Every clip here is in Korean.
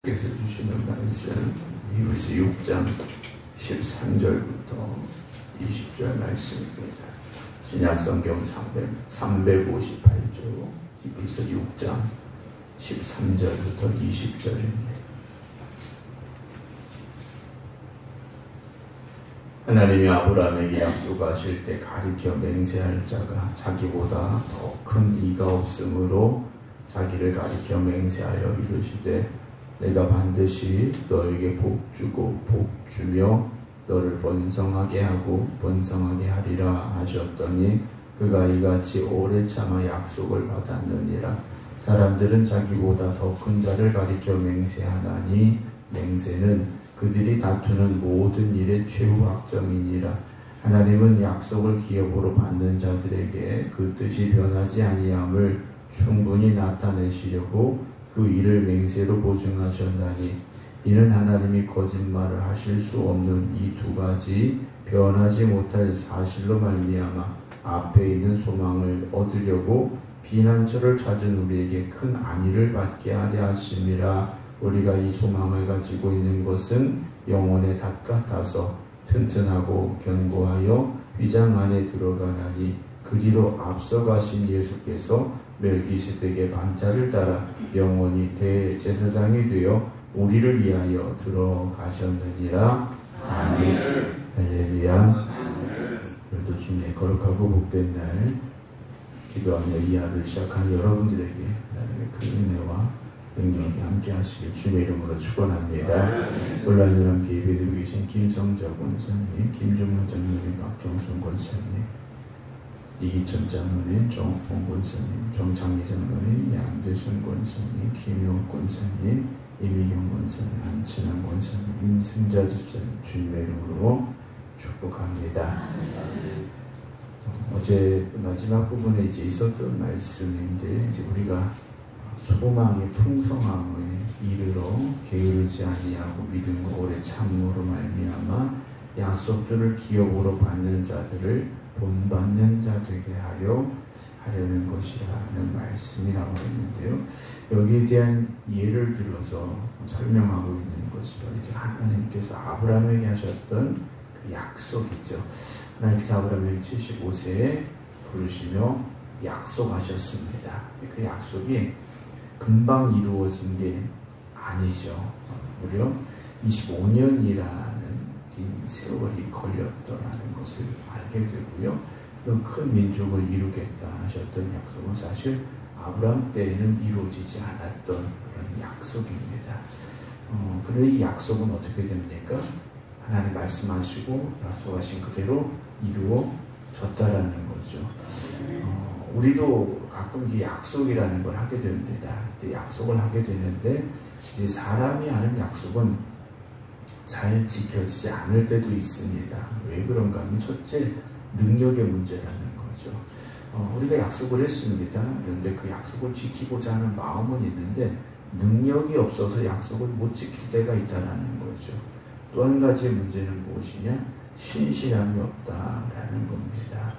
께서 주시는 말씀은 히브리서 6장 13절부터 20절 말씀입니다. 신약성경 358조 히브리서 6장 13절부터 20절입니다. 하나님이 아브라함에게 약속하실 때 가리켜 맹세할 자가 자기보다 더 큰 이가 없으므로 자기를 가리켜 맹세하여 이르시되 내가 반드시 너에게 복 주고 복 주며 너를 번성하게 하고 번성하게 하리라 하셨더니 그가 이같이 오래 참아 약속을 받았느니라. 사람들은 자기보다 더 큰 자를 가리켜 맹세하나니 맹세는 그들이 다투는 모든 일의 최후 확정이니라. 하나님은 약속을 기업으로 받는 자들에게 그 뜻이 변하지 아니함을 충분히 나타내시려고 그 일을 맹세로 보증하셨나니 이는 하나님이 거짓말을 하실 수 없는 이 두 가지 변하지 못할 사실로 말미암아 앞에 있는 소망을 얻으려고 피난처를 찾은 우리에게 큰 안위를 받게 하려 하심이라. 우리가 이 소망을 가지고 있는 것은 영혼의 닷 같아서 튼튼하고 견고하여 휘장 안에 들어가나니 그리로 앞서가신 예수께서 멜기세덱의 반차를 따라 영원히 대제사장이 되어 우리를 위하여 들어가셨느니라. 아멘. 할렐루야. 오늘도 주님의 거룩하고 복된 날 기도하며 이 하루를 시작한 여러분들에게 하나님의 큰 은혜와 능력이 함께 하시길 주님의 이름으로 축원합니다. 온라인으로 함께 예배드리고 계신 김성자 권사님, 김종문 장로님, 박정순 권사님, 이기천 장로님, 정홍 권사님, 정창희 장로님, 양재순 권사님, 김효옥 권사님, 이미경 권사님, 한친환 권사님, 임승자 집사님 주님의 이름으로 축복합니다. 어제 마지막 부분에 이제 있었던 말씀인데 이제 우리가 소망의 풍성함을 이르러 게으르지 아니하고 믿음과 오래 참음으로 말미암아 약속들을 기업으로 받는 자들을 본받는 자 되게 하려는 것이라는 말씀이 나와 있는데요. 여기에 대한 예를 들어서 설명하고 있는 것이 바로 이제 하나님께서 아브라함에게 하셨던 그 약속이죠. 하나님께서 아브라함에게 75세에 부르시며 약속하셨습니다. 그 약속이 금방 이루어진 게 아니죠. 무려 25년이라는 긴 세월이 걸렸더라는 것을 알게 되고요. 큰 민족을 이루겠다 하셨던 약속은 사실 아브라함 때에는 이루어지지 않았던 그런 약속입니다. 그런데 이 약속은 어떻게 됩니까? 하나님 말씀하시고 약속하신 그대로 이루어졌다라는 거죠. 우리도 가끔 이 약속이라는 걸 하게 됩니다. 약속을 하게 되는데 이제 사람이 하는 약속은 잘 지켜지지 않을 때도 있습니다. 왜 그런가 하면 첫째 능력의 문제라는 거죠. 우리가 약속을 했습니다. 그런데 그 약속을 지키고자 하는 마음은 있는데 능력이 없어서 약속을 못 지킬 때가 있다는 거죠. 또 한 가지의 문제는 무엇이냐? 신실함이 없다라는 겁니다.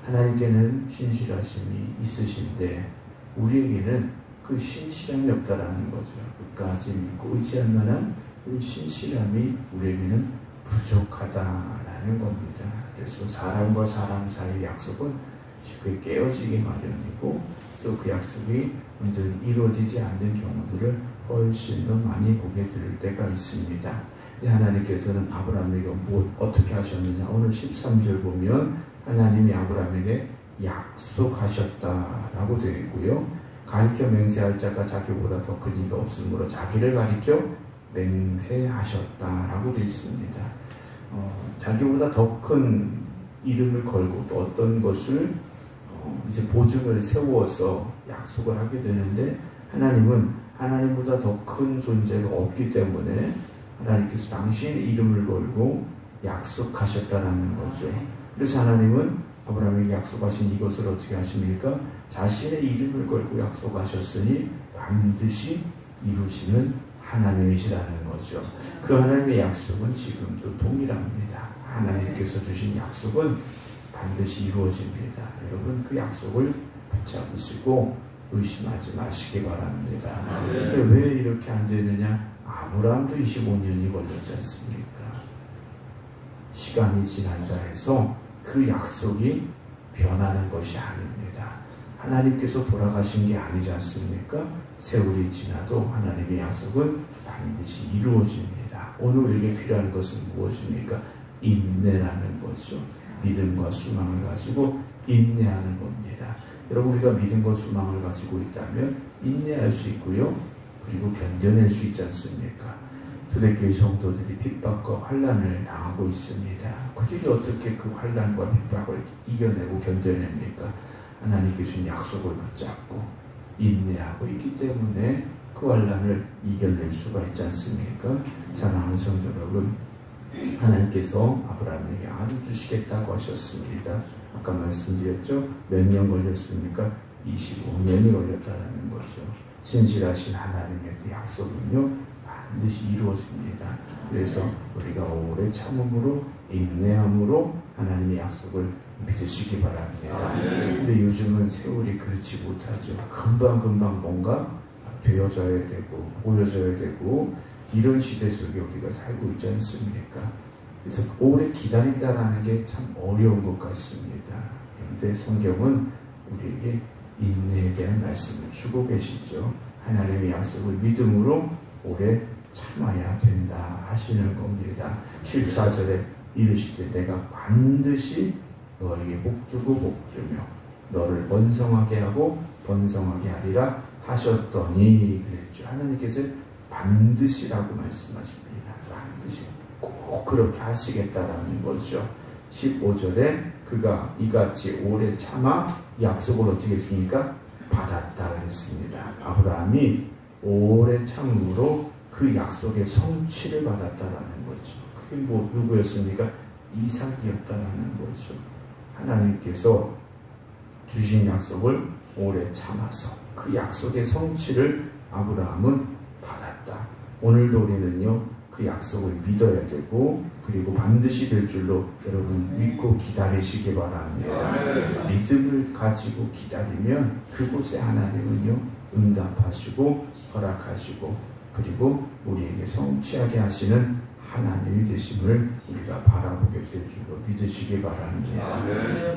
하나님께는 신실하심이 있으신데 우리에게는 그 신실함이 없다라는 거죠. 끝까지 믿고 의지할 만한 그 신실함이 우리에게는 부족하다라는 겁니다. 그래서 사람과 사람 사이의 약속은 쉽게 깨어지기 마련이고 또 그 약속이 완전히 이루어지지 않는 경우들을 훨씬 더 많이 보게 될 때가 있습니다. 하나님께서는 아브라함에게 어떻게 하셨느냐? 오늘 13절 보면 하나님이 아브라함에게 약속하셨다라고 되어 있고요. 가리켜 맹세할 자가 자기보다 더 큰 이가 없으므로 자기를 가리켜 맹세하셨다라고 되어 있습니다. 자기보다 더 큰 이름을 걸고 또 어떤 것을 이제 보증을 세워서 약속을 하게 되는데 하나님은 하나님보다 더 큰 존재가 없기 때문에 하나님께서 당신의 이름을 걸고 약속하셨다라는 거죠. 그래서 하나님은 아브라함에게 약속하신 이것을 어떻게 하십니까? 자신의 이름을 걸고 약속하셨으니 반드시 이루시는 하나님이시라는 거죠. 그 하나님의 약속은 지금도 동일합니다. 하나님께서 주신 약속은 반드시 이루어집니다. 여러분 그 약속을 붙잡으시고 의심하지 마시기 바랍니다. 근데 왜 이렇게 안 되느냐? 아브라함도 25년이 걸렸지 않습니까? 시간이 지난다 해서 그 약속이 변하는 것이 아닙니다. 하나님께서 돌아가신 게 아니지 않습니까? 세월이 지나도 하나님의 약속은 반드시 이루어집니다. 오늘 우리에게 필요한 것은 무엇입니까? 인내라는 거죠. 믿음과 소망을 가지고 인내하는 겁니다. 여러분, 우리가 믿음과 소망을 가지고 있다면 인내할 수 있고요. 그리고 견뎌낼 수 있지 않습니까? 초대교회 성도들이 핍박과 환난을 당하고 있습니다. 그들이 어떻게 그 환난과 핍박을 이겨내고 견뎌냅니까? 하나님께 주신 약속을 붙잡고 인내하고 있기 때문에 그 환난을 이겨낼 수가 있지 않습니까? 사랑하는 성도 여러분, 하나님께서 아브라함에게 아들 주시겠다고 하셨습니다. 아까 말씀드렸죠? 몇 년 걸렸습니까? 25년이 걸렸다는 거죠. 신실하신 하나님의 그 약속은요, 반드시 이루어집니다. 그래서 우리가 오래 참음으로 인내함으로 하나님의 약속을 믿으시기 바랍니다. 근데 요즘은 세월이 그렇지 못하죠. 금방금방 뭔가 되어져야 되고 보여져야 되고 이런 시대 속에 우리가 살고 있지 않습니까? 그래서 오래 기다린다라는 게 참 어려운 것 같습니다. 그런데 성경은 우리에게 인내에 대한 말씀을 주고 계시죠. 하나님의 약속을 믿음으로 오래 참아야 된다 하시는 겁니다. 14절에 이르시되 내가 반드시 너에게 복주고 복주며 너를 번성하게 하고 번성하게 하리라 하셨더니 그랬죠. 하나님께서 반드시라고 말씀하십니다. 반드시 꼭 그렇게 하시겠다라는 거죠. 15절에 그가 이같이 오래 참아 약속을 어떻게 했습니까? 받았다 그랬습니다. 아브라함이 오래 참음으로 그 약속의 성취를 받았다라는 거죠. 그게 누구였습니까? 이삭이었다라는 거죠. 하나님께서 주신 약속을 오래 참아서 그 약속의 성취를 아브라함은 받았다. 오늘도 우리는요, 그 약속을 믿어야 되고 그리고 반드시 될 줄로 여러분 믿고 기다리시기 바랍니다. 믿음을 가지고 기다리면 그곳에 하나님은요, 응답하시고 허락하시고 그리고 우리에게 성취하게 하시는 하나님이 되심을 우리가 바라보게 될 줄로 믿으시기 바랍니다.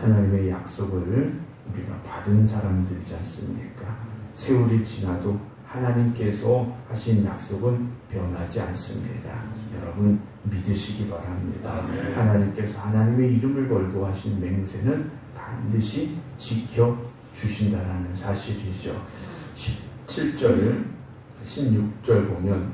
하나님의 약속을 우리가 받은 사람들이지 않습니까? 세월이 지나도 하나님께서 하신 약속은 변하지 않습니다. 여러분 믿으시기 바랍니다. 하나님께서 하나님의 이름을 걸고 하신 맹세는 반드시 지켜주신다는 사실이죠. 17절 16절 보면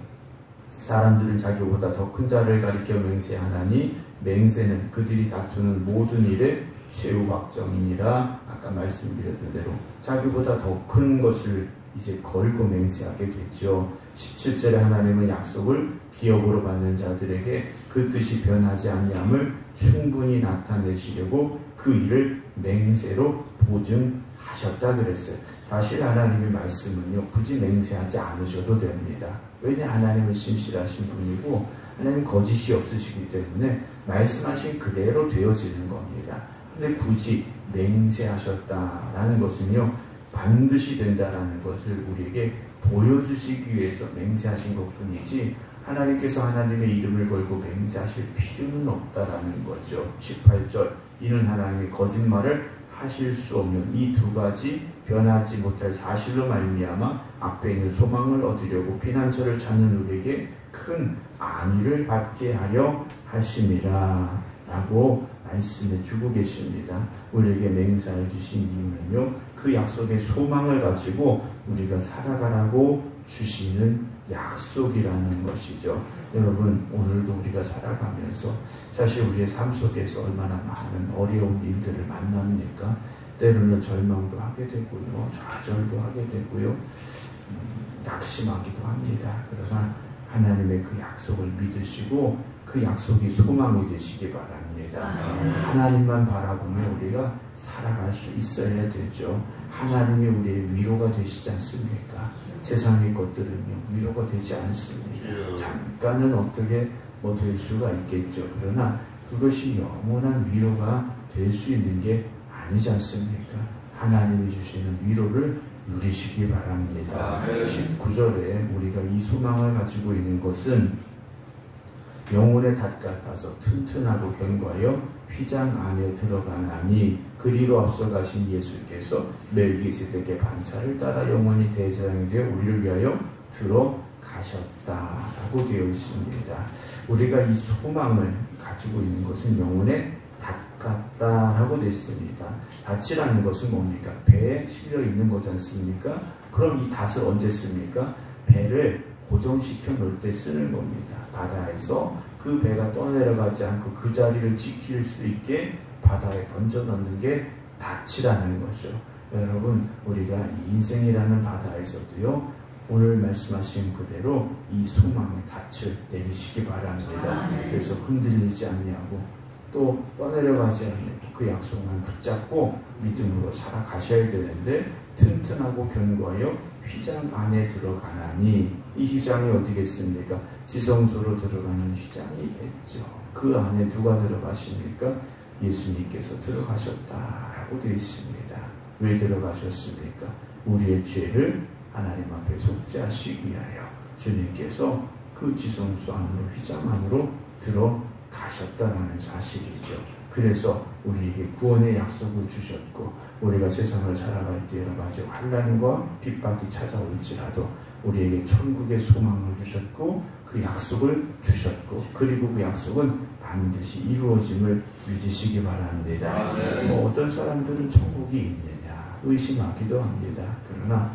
사람들은 자기보다 더 큰 자를 가리켜 맹세하나니 맹세는 그들이 다투는 모든 일에 최후박정이니라. 아까 말씀드렸던 대로 자기보다 더 큰 것을 이제 걸고 맹세하게 되죠. 17절에 하나님은 약속을 기업으로 받는 자들에게 그 뜻이 변하지 아니함을 충분히 나타내시려고 그 일을 맹세로 보증하셨다 그랬어요. 사실 하나님의 말씀은요, 굳이 맹세하지 않으셔도 됩니다. 왜냐, 하나님은 신실하신 분이고 하나님은 거짓이 없으시기 때문에 말씀하신 그대로 되어지는 겁니다. 근데 굳이 맹세하셨다라는 것은요, 반드시 된다라는 것을 우리에게 보여주시기 위해서 맹세하신 것뿐이지 하나님께서 하나님의 이름을 걸고 맹세하실 필요는 없다라는 거죠. 18절 이는 하나님이 거짓말을 하실 수 없는 이 두 가지 변하지 못할 사실로 말미암아 앞에 있는 소망을 얻으려고 피난처를 찾는 우리에게 큰 안위를 받게 하려 하심이라 라고 말씀해 주고 계십니다. 우리에게 맹세해 주신 이유는요, 그 약속의 소망을 가지고 우리가 살아가라고 주시는 약속이라는 것이죠. 여러분, 오늘도 우리가 살아가면서 사실 우리의 삶 속에서 얼마나 많은 어려운 일들을 만납니까? 때로는 절망도 하게 되고요, 좌절도 하게 되고요, 낙심하기도 합니다. 그러나 하나님의 그 약속을 믿으시고 그 약속이 소망이 되시기 바랍니다. 하나님만 바라보며 우리가 살아갈 수 있어야 되죠. 하나님이 우리의 위로가 되시지 않습니까? 세상의 것들은요, 위로가 되지 않습니다. 잠깐은 어떻게 될 수가 있겠죠. 그러나 그것이 영원한 위로가 될 수 있는 게 아니지 않습니까? 하나님이 주시는 위로를 누리시기 바랍니다. 19절에 우리가 이 소망을 가지고 있는 것은 영혼의 닷 같아서 튼튼하고 견고하여 휘장 안에 들어가나니 그리로 앞서가신 예수께서 멜기세덱의 반차를 따라 영원히 대제사장이 되어 우리를 위하여 들어가셨다라고 되어 있습니다. 우리가 이 소망을 가지고 있는 것은 영혼의 닷 같다라고 되어 있습니다. 닷이라는 것은 뭡니까? 배에 실려 있는 거지 않습니까? 그럼 이 닷을 언제 씁니까? 배를 고정시켜 놓을 때 쓰는 겁니다. 바다에서 그 배가 떠내려가지 않고 그 자리를 지킬 수 있게 바다에 던져 넣는 게 닷이라는 거죠. 여러분, 우리가 이 인생이라는 바다에서도요, 오늘 말씀하신 그대로 이 소망의 닻을 내리시기 바랍니다. 그래서 흔들리지 않냐고 또 떠내려가지 않냐고 그 약속만 붙잡고 믿음으로 살아가셔야 되는데, 튼튼하고 견고하여 휘장 안에 들어가나니, 이 휘장이 어디겠습니까? 지성소로 들어가는 휘장이겠죠. 그 안에 누가 들어가십니까? 예수님께서 들어가셨다라고 되어 있습니다. 왜 들어가셨습니까? 우리의 죄를 하나님 앞에 속죄하시기 위하여 주님께서 그 지성소 안으로, 휘장 안으로 들어가셨다라는 사실이죠. 그래서 우리에게 구원의 약속을 주셨고, 우리가 세상을 살아갈 때 여러 가지 환난과 핍박이 찾아올지라도 우리에게 천국의 소망을 주셨고 그 약속을 주셨고, 그리고 그 약속은 반드시 이루어짐을 믿으시기 바랍니다. 어떤 사람들은 천국이 있느냐 의심하기도 합니다. 그러나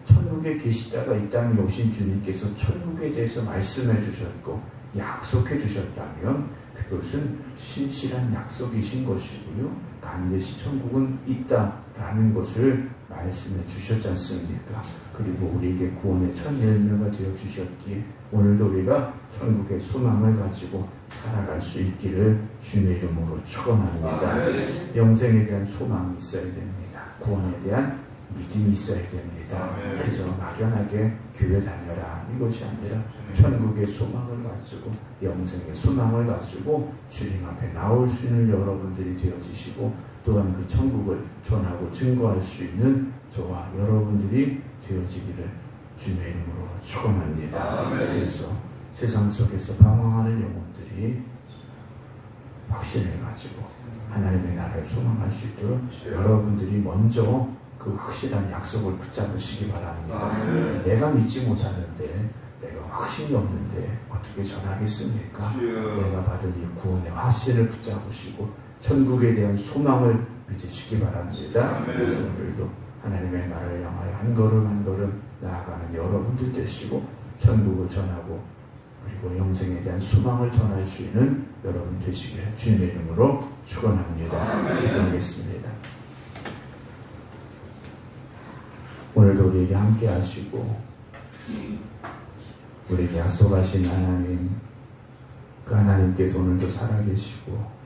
천국에 계시다가 이 땅에 오신 주님께서 천국에 대해서 말씀해 주셨고 약속해 주셨다면 그것은 신실한 약속이신 것이고요, 반드시 천국은 있다라는 것을 말씀해 주셨지 않습니까? 그리고 우리에게 구원의 첫 열매가 되어 주셨기에 오늘도 우리가 천국의 소망을 가지고 살아갈 수 있기를 주님의 이름으로 축원합니다. 영생에 대한 소망이 있어야 됩니다. 구원에 대한 믿음이 있어야 됩니다. 그저 막연하게 교회 다녀라 이것이 아니라 천국의 소망을 가지고, 영생의 소망을 가지고 주님 앞에 나올 수 있는 여러분들이 되어지시고, 또한 그 천국을 전하고 증거할 수 있는 저와 여러분들이 되어지기를 주님의 이름으로 축원합니다. 그래서 세상 속에서 방황하는 영혼들이 확신을 가지고 하나님의 나라를 소망할 수 있도록 여러분들이 먼저 그 확실한 약속을 붙잡으시기 바랍니다. 내가 믿지 못하는데, 내가 확신이 없는데 어떻게 전하겠습니까? 내가 받은 이 구원의 확신을 붙잡으시고 천국에 대한 소망을 믿으시기 바랍니다. 그래서 오늘도 하나님의 나라를 향하여 한 걸음 한 걸음 나아가는 여러분들 되시고, 천국을 전하고 그리고 영생에 대한 소망을 전할 수 있는 여러분 되시기를 주님의 이름으로 축원합니다. 기도하겠습니다. 오늘도 우리에게 함께 하시고 우리에게 약속하신 하나님, 그 하나님께서 오늘도 살아계시고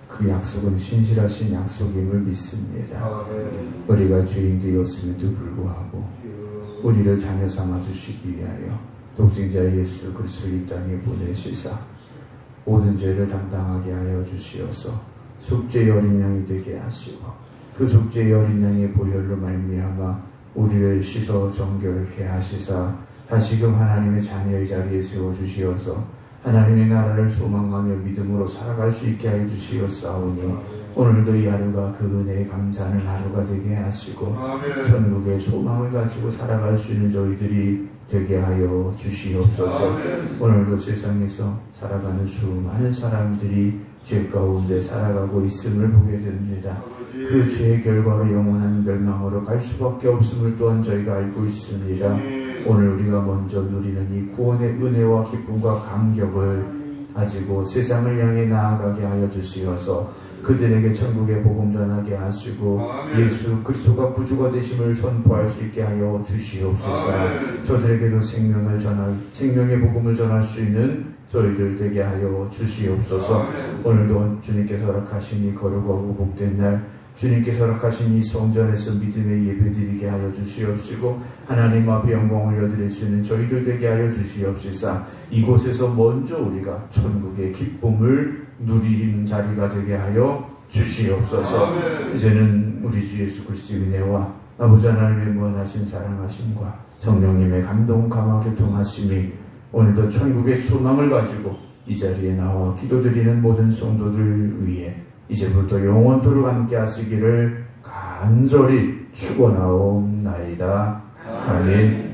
그 약속은 신실하신 약속임을 믿습니다. 우리가 죄인 되었음에도 불구하고 우리를 자녀 삼아주시기 위하여 독생자 예수 그리스도를 이 땅에 보내시사 모든 죄를 담당하게 하여 주시어서 속죄의 어린 양이 되게 하시고, 그 속죄의 어린 양의 보혈로 말미암아 우리를 씻어 정결케 하시사 다시금 하나님의 자녀의 자리에 세워주시어서 하나님의 나라를 소망하며 믿음으로 살아갈 수 있게 하여 주시었사오니, 오늘도 이 하루가 그 은혜에 감사하는 하루가 되게 하시고 천국의 소망을 가지고 살아갈 수 있는 저희들이 되게 하여 주시옵소서. 오늘도 세상에서 살아가는 수많은 사람들이 죄 가운데 살아가고 있음을 보게 됩니다. 그 죄의 결과로 영원한 멸망으로 갈 수밖에 없음을 또한 저희가 알고 있습니다. 오늘 우리가 먼저 누리는 이 구원의 은혜와 기쁨과 감격을 가지고 세상을 향해 나아가게 하여 주시어서 그들에게 천국의 복음 전하게 하시고 예수 그리스도가 구주가 되심을 선포할 수 있게 하여 주시옵소서. 저들에게도 생명의 복음을 전할 수 있는 저희들 되게 하여 주시옵소서. 오늘도 주님께서 허락하신 이 거룩하고 복된 날, 주님께서 허락하신 이 성전에서 믿음의 예배드리게 하여 주시옵시고 하나님 앞에 영광을 올려드릴 수 있는 저희들 되게 하여 주시옵시사. 이곳에서 먼저 우리가 천국의 기쁨을 누리는 자리가 되게 하여 주시옵소서. 이제는 우리 주 예수 그리스도의 은혜와 아버지 하나님의 무한하신 사랑하심과 성령님의 감동 감화 교통하심이 오늘도 천국의 소망을 가지고 이 자리에 나와 기도드리는 모든 성도들 위해 이제부터 영원토록 함께 하시기를 간절히 축원하옵나이다. 아멘.